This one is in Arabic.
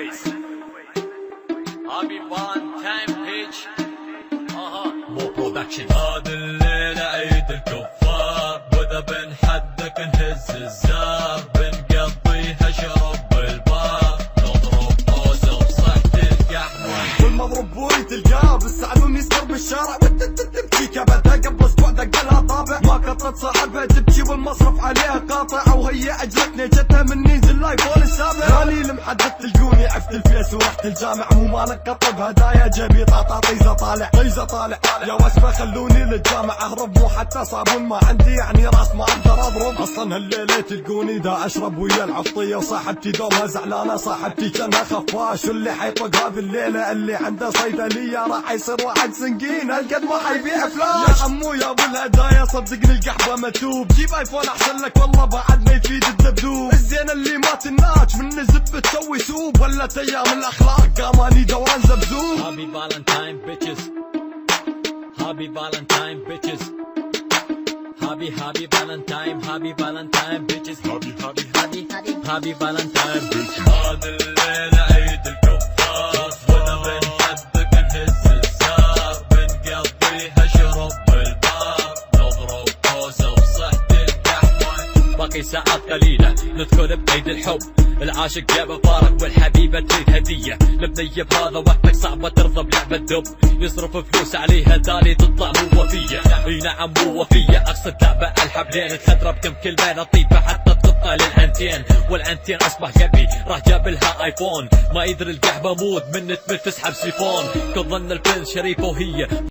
anyways. Happy Valentine Beach. مو برودكشن. هذا الليلة عيد الكفار، واذا بنحدك نهز الزار، بنقضيها شرب بالبار، نضرب حوسه بصحة القحوة. والمضروب بوري تلقاه بالسعلوم يسكر بالشارع تبكي كبدها قبل اسبوع دقلها طابع، ما كثرت صاحبها تبكي والمصرف عليها قاطع، وهي عجلتني جتها مني نزل الايفون السابع. راني لمحدد تلقوني عفت الفيس ورحت الجامع، مو ما نقطب هدايا جيبي طاطا طيزه طالع يا وسمه خلوني للجامع اهرب، مو حتى صابون ما عندي يعني راس ما اقدر اضرب. اصلا هالليله تلقوني دا اشرب ويا العفطيه، وصاحبتي دومها زعلانه صاحبتي كانها خفاش، واللي حيطق هذه الليله اللي عنده صيدليه راح يصير واحد سنقين هالقد ما حيبيع فلاش. يا عمو يا ابو الهدايا صدقني القحبه متوب، جيب ايفون احسن لك والله بعد ما يفيد الدبدوب. الزين اللي ما تناج من الزب تسوي سوب، ولا ايام الاخلاق قاماني دوران زبزوب. Happy Valentine bitches. Happy Valentine bitches. Happy Valentine bitches. Happy Valentine bitches. هذا الليلة عيد الكفار، واذا بنحدك نهز الزار، بنقضيها شرب بالبار، نضرب حوسه بصحة القحوة. باقي ساعات قليلة ندخل بعيد الحب، العاشق جاب فارق والحبيبة تريد هدية، المذيب هذا وقتك صعبة ترضى بلعبة دب، يصرف فلوس عليها تالي تطلع مو وفية. اي نعم مو وفية، اقصد لعبة الحبلين تخدرب كم كلمة لطيفة حتى تقطع للعنتين، والعنتين اصبح قبي راح جاب لها ايفون، ما يدري القحبة مود من تمل تسحب سيفون، كل ظن البنت شريفة وهي